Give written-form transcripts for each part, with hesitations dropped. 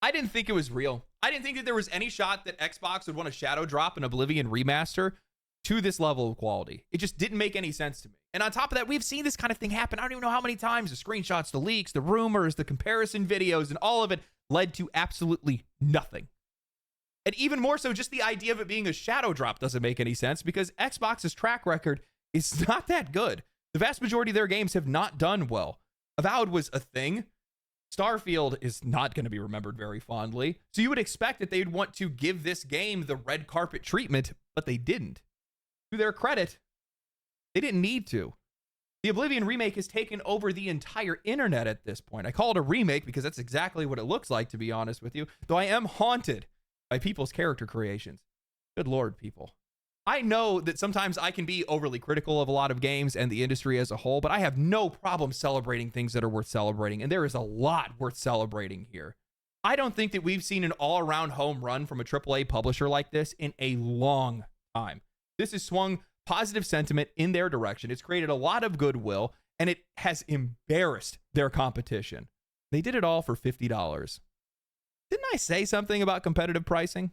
I didn't think it was real. I didn't think that there was any shot that Xbox would want to shadow drop an Oblivion remaster to this level of quality. It just didn't make any sense to me. And on top of that, we've seen this kind of thing happen. I don't even know how many times. The screenshots, the leaks, the rumors, the comparison videos, and all of it led to absolutely nothing. And even more so, just the idea of it being a shadow drop doesn't make any sense because Xbox's track record is not that good. The vast majority of their games have not done well. Avowed was a thing. Starfield is not going to be remembered very fondly. So you would expect that they'd want to give this game the red carpet treatment, but they didn't. To their credit, they didn't need to. The Oblivion remake has taken over the entire internet at this point. I call it a remake because that's exactly what it looks like, to be honest with you, though I am haunted by people's character creations. Good Lord, people. I know that sometimes I can be overly critical of a lot of games and the industry as a whole, but I have no problem celebrating things that are worth celebrating, and there is a lot worth celebrating here. I don't think that we've seen an all-around home run from a AAA publisher like this in a long time. This has swung positive sentiment in their direction. It's created a lot of goodwill, and it has embarrassed their competition. They did it all for $50. Didn't I say something about competitive pricing?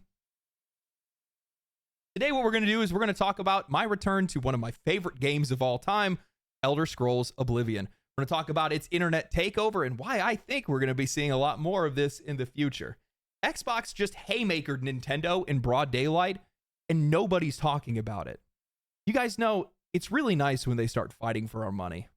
Today, what we're going to do is we're going to talk about my return to one of my favorite games of all time, Elder Scrolls Oblivion. We're going to talk about its internet takeover and why I think we're going to be seeing a lot more of this in the future. Xbox just haymakered Nintendo in broad daylight, and nobody's talking about it. You guys know, it's really nice when they start fighting for our money.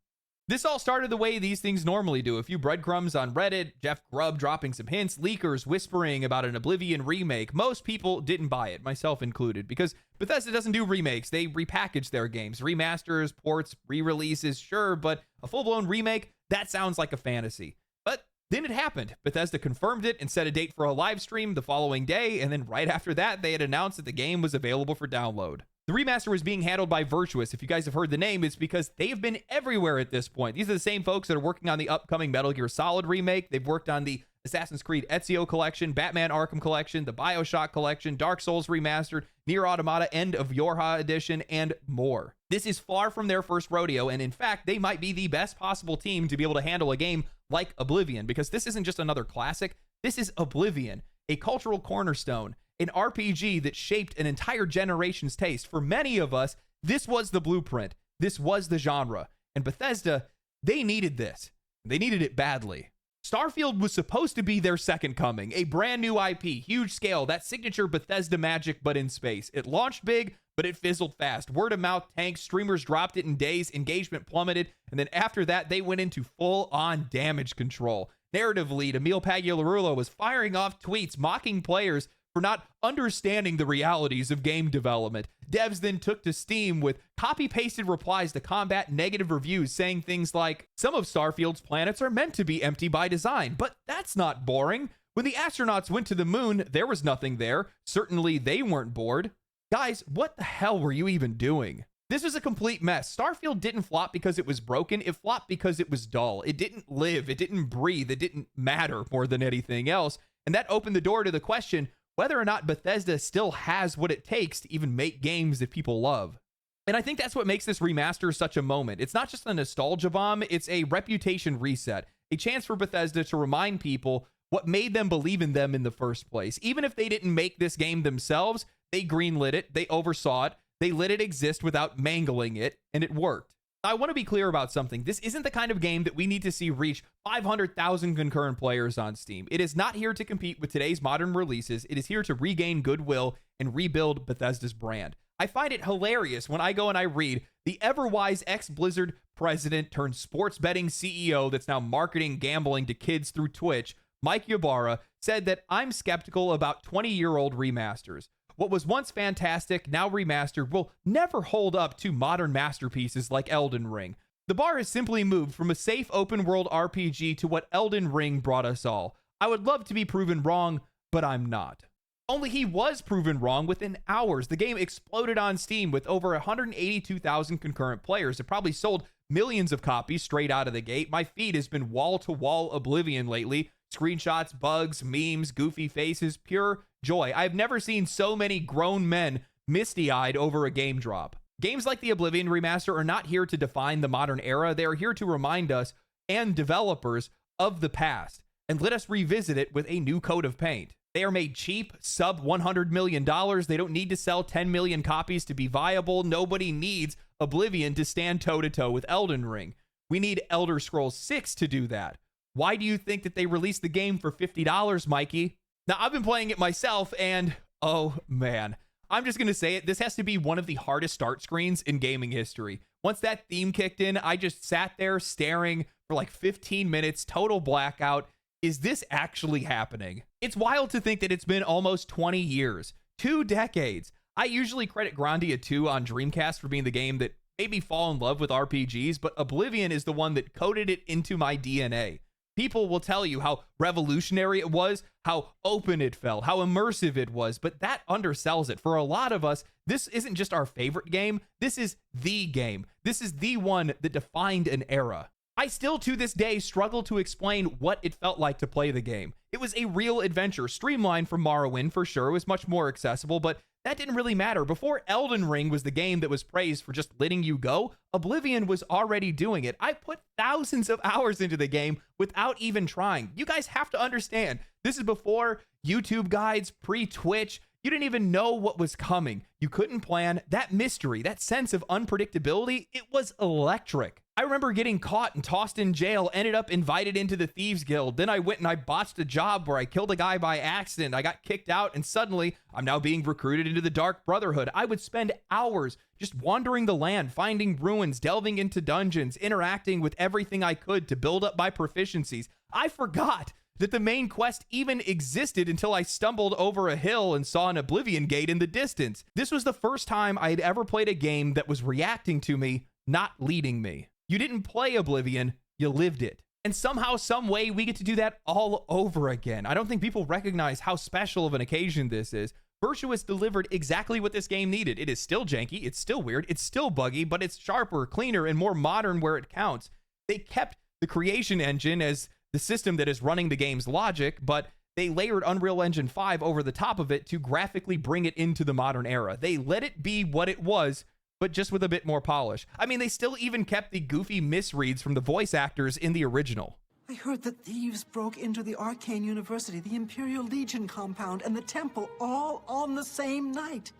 This all started the way these things normally do. A few breadcrumbs on Reddit, Jeff Grubb dropping some hints, leakers whispering about an Oblivion remake. Most people didn't buy it, myself included, because Bethesda doesn't do remakes. They repackage their games. Remasters, ports, re-releases, sure, but a full-blown remake, that sounds like a fantasy. But then it happened. Bethesda confirmed it and set a date for a live stream the following day, and then right after that, they had announced that the game was available for download. The remaster was being handled by Virtuous. If you guys have heard the name, it's because they've been everywhere at this point. These are the same folks that are working on the upcoming Metal Gear Solid remake. They've worked on the Assassin's Creed Ezio collection, Batman Arkham collection, the BioShock collection, Dark Souls remastered, Nier Automata End of Yorha edition, and more. This is far from their first rodeo, and in fact, they might be the best possible team to be able to handle a game like Oblivion, because this isn't just another classic. This is Oblivion, a cultural cornerstone, an RPG that shaped an entire generation's taste. For many of us, this was the blueprint. This was the genre. And Bethesda, they needed this. They needed it badly. Starfield was supposed to be their second coming, a brand new IP, huge scale, that signature Bethesda magic, but in space. It launched big, but it fizzled fast. Word of mouth tanked, streamers dropped it in days, engagement plummeted, and then after that, they went into full-on damage control. Narrative lead Emil Pagliarulo was firing off tweets mocking players for not understanding the realities of game development. Devs then took to Steam with copy-pasted replies to combat negative reviews saying things like, some of Starfield's planets are meant to be empty by design, but that's not boring. When the astronauts went to the moon, there was nothing there. Certainly they weren't bored. Guys, what the hell were you even doing? This was a complete mess. Starfield didn't flop because it was broken. It flopped because it was dull. It didn't live. It didn't breathe. It didn't matter more than anything else. And that opened the door to the question whether or not Bethesda still has what it takes to even make games that people love. And I think that's what makes this remaster such a moment. It's not just a nostalgia bomb, it's a reputation reset, a chance for Bethesda to remind people what made them believe in them in the first place. Even if they didn't make this game themselves, they greenlit it, they oversaw it, they let it exist without mangling it, and it worked. I want to be clear about something. This isn't the kind of game that we need to see reach 500,000 concurrent players on Steam. It is not here to compete with today's modern releases. It is here to regain goodwill and rebuild Bethesda's brand. I find it hilarious when I go and I read the ever-wise ex-Blizzard president turned sports betting CEO that's now marketing gambling to kids through Twitch, Mike Ybarra, said that I'm skeptical about 20-year-old remasters. What was once fantastic, now remastered, will never hold up to modern masterpieces like Elden Ring. The bar has simply moved from a safe open-world RPG to what Elden Ring brought us all. I would love to be proven wrong, but I'm not. Only he was proven wrong within hours. The game exploded on Steam with over 182,000 concurrent players. It probably sold millions of copies straight out of the gate. My feed has been wall-to-wall Oblivion lately. Screenshots, bugs, memes, goofy faces, pure joy. I've never seen so many grown men misty-eyed over a game drop. Games like the Oblivion remaster are not here to define the modern era. They are here to remind us and developers of the past. and let us revisit it with a new coat of paint. They are made cheap, sub $100 million. They don't need to sell 10 million copies to be viable. Nobody needs Oblivion to stand toe-to-toe with Elden Ring. We need Elder Scrolls 6 to do that. Why do you think that they released the game for $50, Mikey? Now, I've been playing it myself, and oh man, I'm just going to say it. This has to be one of the hardest start screens in gaming history. Once that theme kicked in, I just sat there staring for like 15 minutes, total blackout. Is this actually happening? It's wild to think that it's been almost 20 years, 2 decades. I usually credit Grandia 2 on Dreamcast for being the game that made me fall in love with RPGs, but Oblivion is the one that coded it into my DNA. People will tell you how revolutionary it was, how open it felt, how immersive it was, but that undersells it. For a lot of us, this isn't just our favorite game. This is the game. This is the one that defined an era. I still to this day struggle to explain what it felt like to play the game. It was a real adventure, streamlined from Morrowind for sure. It was much more accessible, but that didn't really matter. Before Elden Ring was the game that was praised for just letting you go, Oblivion was already doing it. I put thousands of hours into the game without even trying. You guys have to understand, this is before YouTube guides, pre-Twitch. You didn't even know what was coming. You couldn't plan. That mystery, that sense of unpredictability, it was electric. I remember getting caught and tossed in jail, ended up invited into the Thieves Guild. Then I went and I botched a job where I killed a guy by accident. I got kicked out, and suddenly I'm now being recruited into the Dark Brotherhood. I would spend hours just wandering the land, finding ruins, delving into dungeons, interacting with everything I could to build up my proficiencies. I forgot that the main quest even existed until I stumbled over a hill and saw an Oblivion gate in the distance. This was the first time I had ever played a game that was reacting to me, not leading me. You didn't play Oblivion, you lived it. And somehow, some way, we get to do that all over again. I don't think people recognize how special of an occasion this is. Virtuous delivered exactly what this game needed. It is still janky, it's still weird, it's still buggy, but it's sharper, cleaner, and more modern where it counts. They kept the creation engine as the system that is running the game's logic, but they layered Unreal Engine 5 over the top of it to graphically bring it into the modern era. They let it be what it was, but just with a bit more polish. I mean, they still even kept the goofy misreads from the voice actors in the original. I heard that thieves broke into the Arcane University, the Imperial Legion compound, and the temple all on the same night.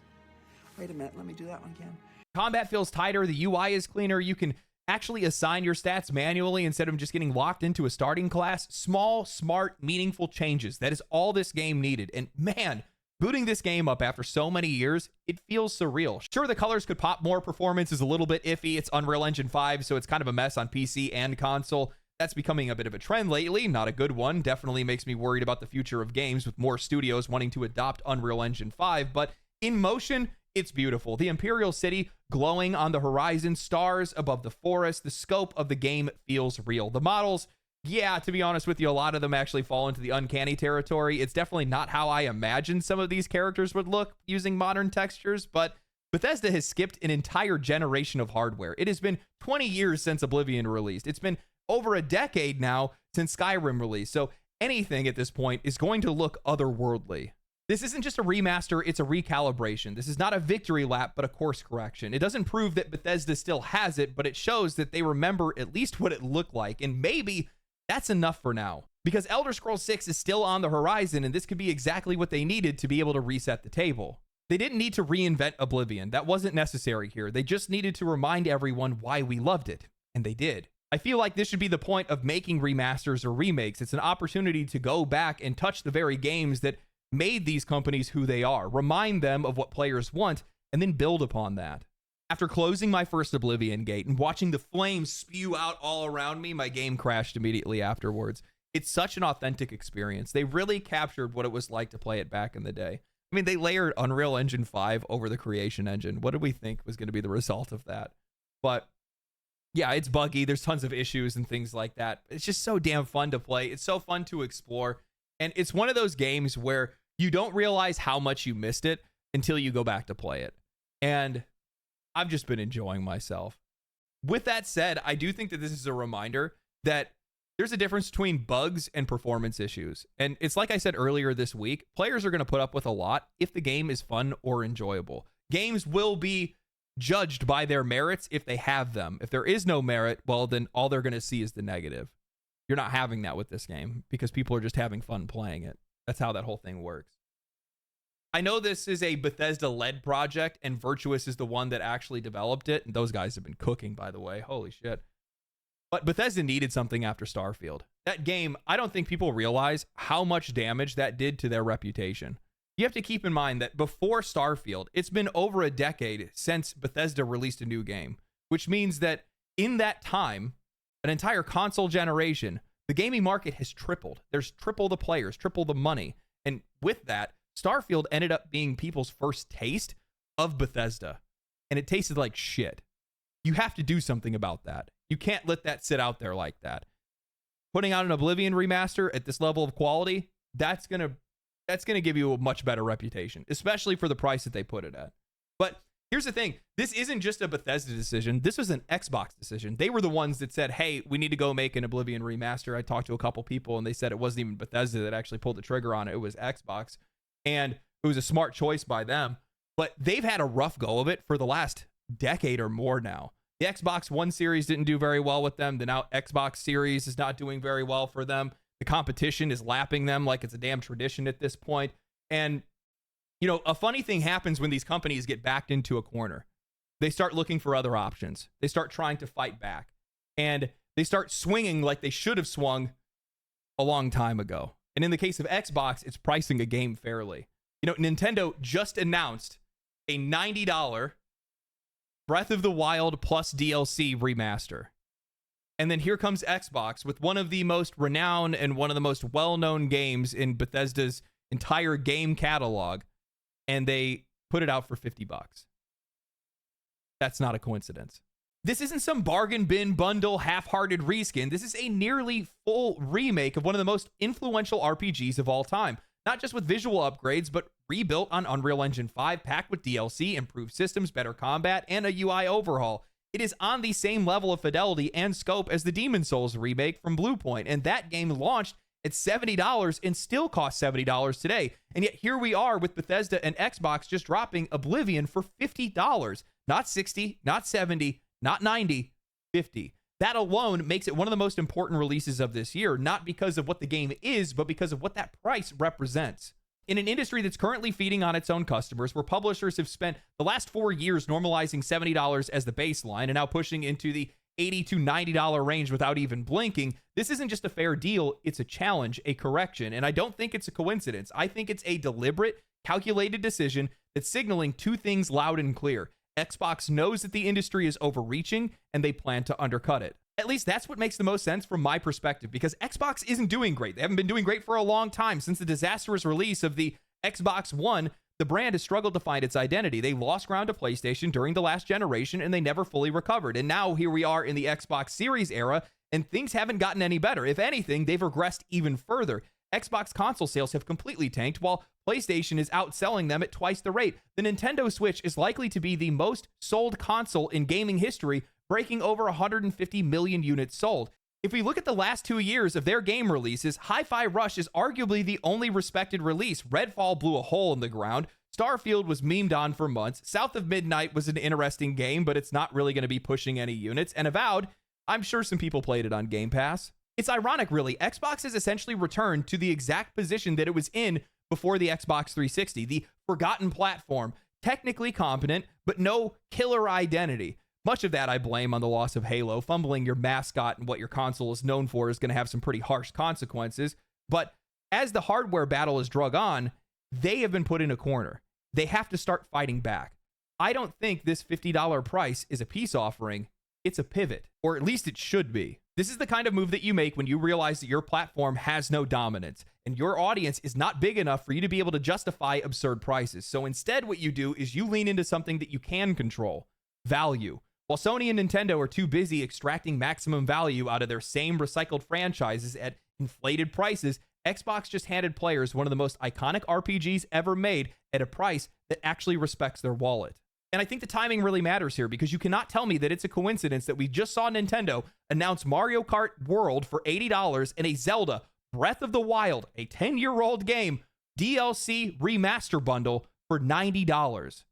Wait a minute, let me do that one again. Combat feels tighter, the UI is cleaner, you can actually assign your stats manually instead of just getting locked into a starting class. Small, smart, meaningful changes. That is all this game needed. And man, booting this game up after so many years, it feels surreal. Sure, the colors could pop more, performance is a little bit iffy. It's Unreal Engine 5, so it's kind of a mess on PC and console. That's becoming a bit of a trend lately, not a good one. Definitely makes me worried about the future of games with more studios wanting to adopt Unreal Engine 5, but in motion, it's beautiful. The Imperial City glowing on the horizon, stars above the forest. The scope of the game feels real. The models, yeah, to be honest with you, a lot of them actually fall into the uncanny territory. It's definitely not how I imagined some of these characters would look using modern textures, but Bethesda has skipped an entire generation of hardware. It has been 20 years since Oblivion released. It's been over a decade now since Skyrim released, so anything at this point is going to look otherworldly. This isn't just a remaster, it's a recalibration. This is not a victory lap, but a course correction. It doesn't prove that Bethesda still has it, but it shows that they remember at least what it looked like, and maybe that's enough for now. Because Elder Scrolls 6 is still on the horizon, and this could be exactly what they needed to be able to reset the table. They didn't need to reinvent Oblivion. That wasn't necessary here. They just needed to remind everyone why we loved it, and they did. I feel like this should be the point of making remasters or remakes. It's an opportunity to go back and touch the very games that made these companies who they are, remind them of what players want, and then build upon that. After closing my first Oblivion gate and watching the flames spew out all around me, my game crashed immediately afterwards. It's such an authentic experience. They really captured what it was like to play it back in the day. I mean, they layered Unreal Engine 5 over the creation engine. What did we think was going to be the result of that? But yeah, it's buggy. There's tons of issues and things like that. It's just so damn fun to play. It's so fun to explore. And it's one of those games where you don't realize how much you missed it until you go back to play it. And I've just been enjoying myself. With that said, I do think that this is a reminder that there's a difference between bugs and performance issues. And it's like I said earlier this week, players are going to put up with a lot if the game is fun or enjoyable. Games will be judged by their merits if they have them. If there is no merit, well, then all they're going to see is the negative. You're not having that with this game because people are just having fun playing it. That's how that whole thing works. I know this is a Bethesda-led project, and Virtuous is the one that actually developed it. And those guys have been cooking, by the way. Holy shit. But Bethesda needed something after Starfield. That game, I don't think people realize how much damage that did to their reputation. You have to keep in mind that before Starfield, it's been over a decade since Bethesda released a new game, which means that in that time, an entire console generation, the gaming market has tripled. There's triple the players, triple the money. And with that, Starfield ended up being people's first taste of Bethesda. And it tasted like shit. You have to do something about that. You can't let that sit out there like that. Putting out an Oblivion remaster at this level of quality, that's gonna give you a much better reputation, especially for the price that they put it at. But here's the thing. This isn't just a Bethesda decision. This was an Xbox decision. They were the ones that said, hey, we need to go make an Oblivion remaster. I talked to a couple people, and they said it wasn't even Bethesda that actually pulled the trigger on it. It was Xbox. And it was a smart choice by them. But they've had a rough go of it for the last decade or more now. The Xbox One series didn't do very well with them. The now Xbox series is not doing very well for them. The competition is lapping them like it's a damn tradition at this point. And, you know, a funny thing happens when these companies get backed into a corner. They start looking for other options. They start trying to fight back. And they start swinging like they should have swung a long time ago. And in the case of Xbox, it's pricing a game fairly. You know, Nintendo just announced a $90 Breath of the Wild plus DLC remaster. And then here comes Xbox with one of the most renowned and one of the most well-known games in Bethesda's entire game catalog. And they put it out for $50. That's not a coincidence. This isn't some bargain bin bundle half-hearted reskin. This is a nearly full remake of one of the most influential RPGs of all time. Not just with visual upgrades, but rebuilt on Unreal Engine 5, packed with DLC, improved systems, better combat, and a UI overhaul. It is on the same level of fidelity and scope as the Demon's Souls remake from Bluepoint, and that game launched at $70 and still costs $70 today. And yet here we are with Bethesda and Xbox just dropping Oblivion for $50. Not $60, not $70, not $90, $50. That alone makes it one of the most important releases of this year, not because of what the game is, but because of what that price represents. In an industry that's currently feeding on its own customers, where publishers have spent the last 4 years normalizing $70 as the baseline and now pushing into the $80 to $90 range without even blinking, this isn't just a fair deal, it's a challenge, a correction, and I don't think it's a coincidence. I think it's a deliberate, calculated decision that's signaling two things loud and clear. Xbox knows that the industry is overreaching, and they plan to undercut it. At least that's what makes the most sense from my perspective, because Xbox isn't doing great. They haven't been doing great for a long time. Since the disastrous release of the Xbox One, the brand has struggled to find its identity. They lost ground to PlayStation during the last generation, and they never fully recovered. And now here we are in the Xbox Series era, and things haven't gotten any better. If anything, they've regressed even further. Xbox console sales have completely tanked, while PlayStation is outselling them at twice the rate. The Nintendo Switch is likely to be the most sold console in gaming history, breaking over 150 million units sold. If we look at the last 2 years of their game releases, Hi-Fi Rush is arguably the only respected release. Redfall blew a hole in the ground. Starfield was memed on for months. South of Midnight was an interesting game, but it's not really going to be pushing any units. And Avowed, I'm sure some people played it on Game Pass. It's ironic, really. Xbox has essentially returned to the exact position that it was in before the Xbox 360, the forgotten platform, technically competent, but no killer identity. Much of that I blame on the loss of Halo. Fumbling your mascot and what your console is known for is going to have some pretty harsh consequences. But as the hardware battle is drug on, they have been put in a corner. They have to start fighting back. I don't think this $50 price is a peace offering. It's a pivot, or at least it should be. This is the kind of move that you make when you realize that your platform has no dominance and your audience is not big enough for you to be able to justify absurd prices. So instead, what you do is you lean into something that you can control: value. While Sony and Nintendo are too busy extracting maximum value out of their same recycled franchises at inflated prices, Xbox just handed players one of the most iconic RPGs ever made at a price that actually respects their wallet. And I think the timing really matters here, because you cannot tell me that it's a coincidence that we just saw Nintendo announce Mario Kart World for $80 and a Zelda Breath of the Wild, a 10-year-old game, DLC remaster bundle for $90.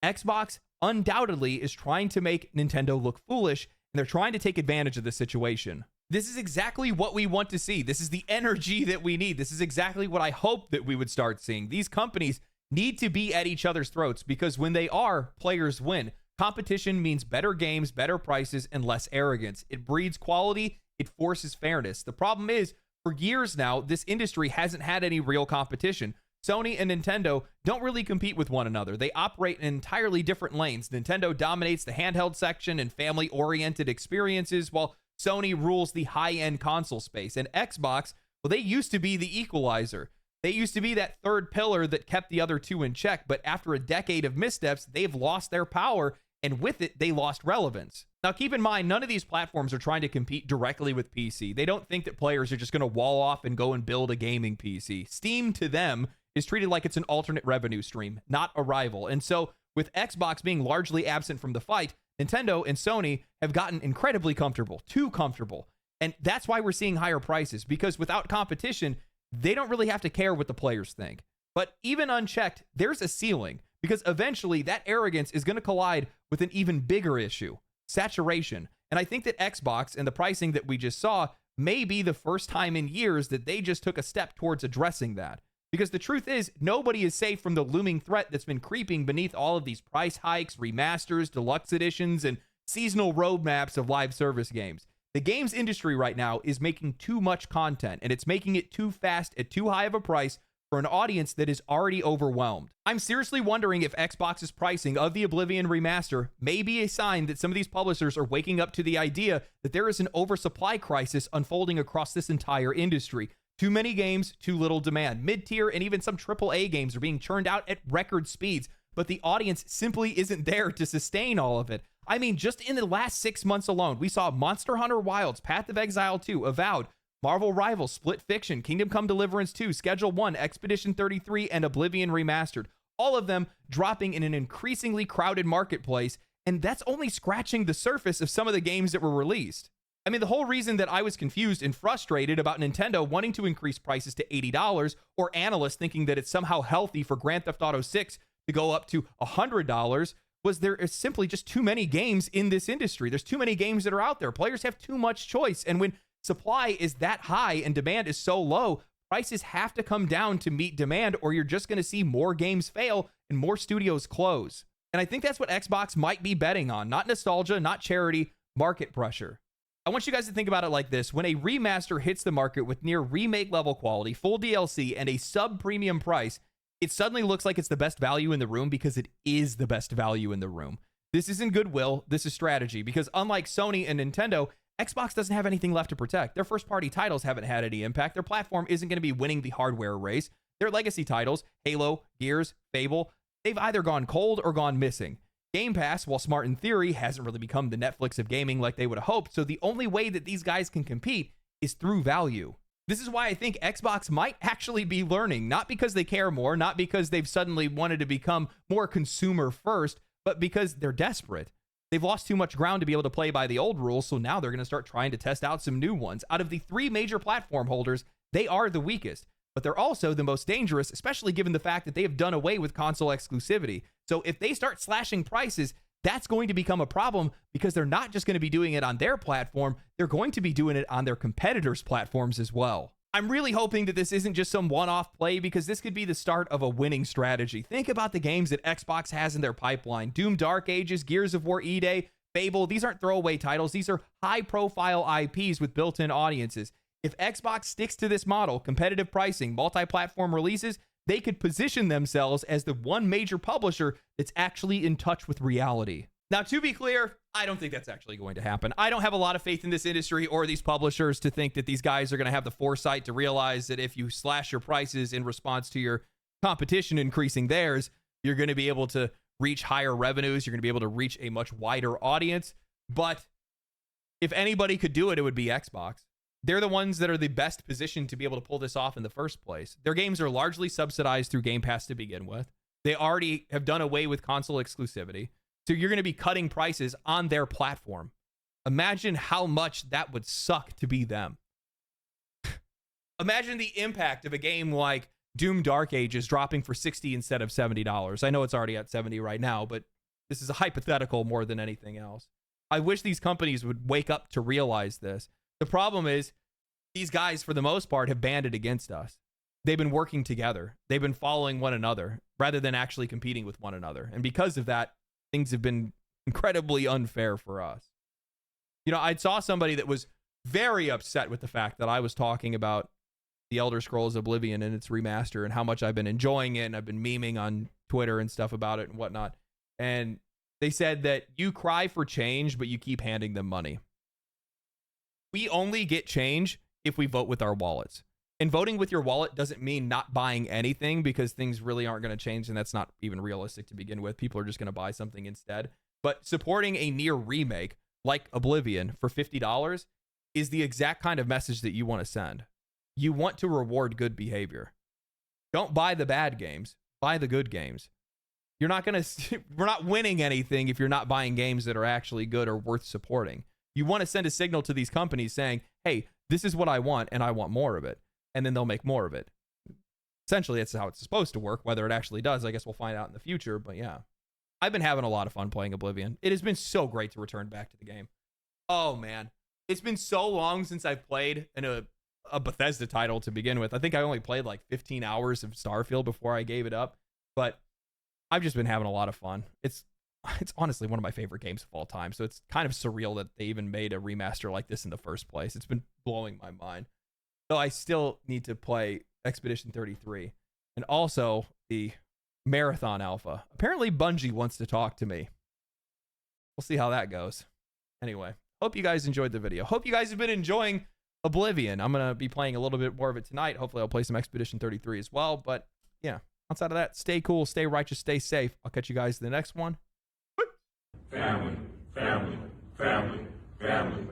Xbox undoubtedly is trying to make Nintendo look foolish, and they're trying to take advantage of the situation. This is exactly what we want to see. This is the energy that we need. This is exactly what I hope that we would start seeing. These companies need to be at each other's throats because when they are, players win. Competition means better games, better prices, and less arrogance. It breeds quality. It forces fairness. The problem is, for years now, this industry hasn't had any real competition. Sony and Nintendo don't really compete with one another. They operate in entirely different lanes. Nintendo dominates the handheld section and family-oriented experiences, while Sony rules the high-end console space. And Xbox, well, they used to be the equalizer. They used to be that third pillar that kept the other two in check, but after a decade of missteps, they've lost their power, and with it, they lost relevance. Now, keep in mind, none of these platforms are trying to compete directly with PC. They don't think that players are just going to wall off and go and build a gaming PC. Steam, to them, is treated like it's an alternate revenue stream, not a rival. And so, with Xbox being largely absent from the fight, Nintendo and Sony have gotten incredibly comfortable, too comfortable. And that's why we're seeing higher prices, because without competition, they don't really have to care what the players think. But even unchecked, there's a ceiling, because eventually that arrogance is going to collide with an even bigger issue, saturation. And I think that Xbox and the pricing that we just saw may be the first time in years that they just took a step towards addressing that. Because the truth is, nobody is safe from the looming threat that's been creeping beneath all of these price hikes, remasters, deluxe editions, and seasonal roadmaps of live service games. The games industry right now is making too much content, and it's making it too fast at too high of a price for an audience that is already overwhelmed. I'm seriously wondering if Xbox's pricing of the Oblivion remaster may be a sign that some of these publishers are waking up to the idea that there is an oversupply crisis unfolding across this entire industry. Too many games, too little demand. Mid-tier and even some AAA games are being churned out at record speeds, but the audience simply isn't there to sustain all of it. I mean, just in the last 6 months alone, we saw Monster Hunter Wilds, Path of Exile 2, Avowed, Marvel Rivals, Split Fiction, Kingdom Come Deliverance 2, Schedule 1, Expedition 33, and Oblivion Remastered. All of them dropping in an increasingly crowded marketplace, and that's only scratching the surface of some of the games that were released. I mean, the whole reason that I was confused and frustrated about Nintendo wanting to increase prices to $80, or analysts thinking that it's somehow healthy for Grand Theft Auto 6 to go up to $100, was there is simply just too many games in this industry. There's too many games that are out there. Players have too much choice. And when supply is that high and demand is so low, prices have to come down to meet demand, or you're just going to see more games fail and more studios close. And I think that's what Xbox might be betting on. Not nostalgia, not charity, market pressure. I want you guys to think about it like this. When a remaster hits the market with near remake level quality, full DLC, and a sub-premium price, it suddenly looks like it's the best value in the room because it is the best value in the room. This isn't goodwill, this is strategy, because unlike Sony and Nintendo, Xbox doesn't have anything left to protect. Their first-party titles haven't had any impact. Their platform isn't going to be winning the hardware race. Their legacy titles, Halo, Gears, Fable, they've either gone cold or gone missing. Game Pass, while smart in theory, hasn't really become the Netflix of gaming like they would have hoped, so the only way that these guys can compete is through value. This is why I think Xbox might actually be learning, not because they care more, not because they've suddenly wanted to become more consumer first, but because they're desperate. They've lost too much ground to be able to play by the old rules, so now they're going to start trying to test out some new ones. Out of the three major platform holders, they are the weakest, but they're also the most dangerous, especially given the fact that they have done away with console exclusivity. So if they start slashing prices, that's going to become a problem because they're not just going to be doing it on their platform, they're going to be doing it on their competitors' platforms as well. I'm really hoping that this isn't just some one-off play because this could be the start of a winning strategy. Think about the games that Xbox has in their pipeline. Doom Dark Ages, Gears of War E-Day, Fable. These aren't throwaway titles. These are high-profile IPs with built-in audiences. If Xbox sticks to this model, competitive pricing, multi-platform releases, they could position themselves as the one major publisher that's actually in touch with reality. Now, to be clear, I don't think that's actually going to happen. I don't have a lot of faith in this industry or these publishers to think that these guys are going to have the foresight to realize that if you slash your prices in response to your competition increasing theirs, you're going to be able to reach higher revenues. You're going to be able to reach a much wider audience. But if anybody could do it, it would be Xbox. They're the ones that are the best positioned to be able to pull this off in the first place. Their games are largely subsidized through Game Pass to begin with. They already have done away with console exclusivity. So you're going to be cutting prices on their platform. Imagine how much that would suck to be them. Imagine the impact of a game like Doom Dark Ages dropping for $60 instead of $70. I know it's already at $70 right now, but this is a hypothetical more than anything else. I wish these companies would wake up to realize this. The problem is these guys, for the most part, have banded against us. They've been working together. They've been following one another rather than actually competing with one another. And because of that, things have been incredibly unfair for us. You know, I saw somebody that was very upset with the fact that I was talking about the Elder Scrolls Oblivion and its remaster and how much I've been enjoying it, and I've been memeing on Twitter and stuff about it and whatnot. And they said that you cry for change, but you keep handing them money. We only get change if we vote with our wallets. And voting with your wallet doesn't mean not buying anything, because things really aren't going to change, and that's not even realistic to begin with. People are just going to buy something instead. But supporting a near remake like Oblivion for $50 is the exact kind of message that you want to send. You want to reward good behavior. Don't buy the bad games. Buy the good games. You're not going to, we're not winning anything if you're not buying games that are actually good or worth supporting. You want to send a signal to these companies saying, hey, this is what I want, and I want more of it. And then they'll make more of it. Essentially, that's how it's supposed to work. Whether it actually does, I guess we'll find out in the future. But yeah, I've been having a lot of fun playing Oblivion. It has been so great to return back to the game. Oh, man. It's been so long since I've played in a Bethesda title to begin with. I think I only played like 15 hours of Starfield before I gave it up. But I've just been having a lot of fun. It's honestly one of my favorite games of all time. So it's kind of surreal that they even made a remaster like this in the first place. It's been blowing my mind. Though I still need to play Expedition 33 and also the Marathon Alpha. Apparently Bungie wants to talk to me. We'll see how that goes. Anyway, hope you guys enjoyed the video. Hope you guys have been enjoying Oblivion. I'm going to be playing a little bit more of it tonight. Hopefully I'll play some Expedition 33 as well. But yeah, outside of that, stay cool, stay righteous, stay safe. I'll catch you guys in the next one. Family, family, family, family.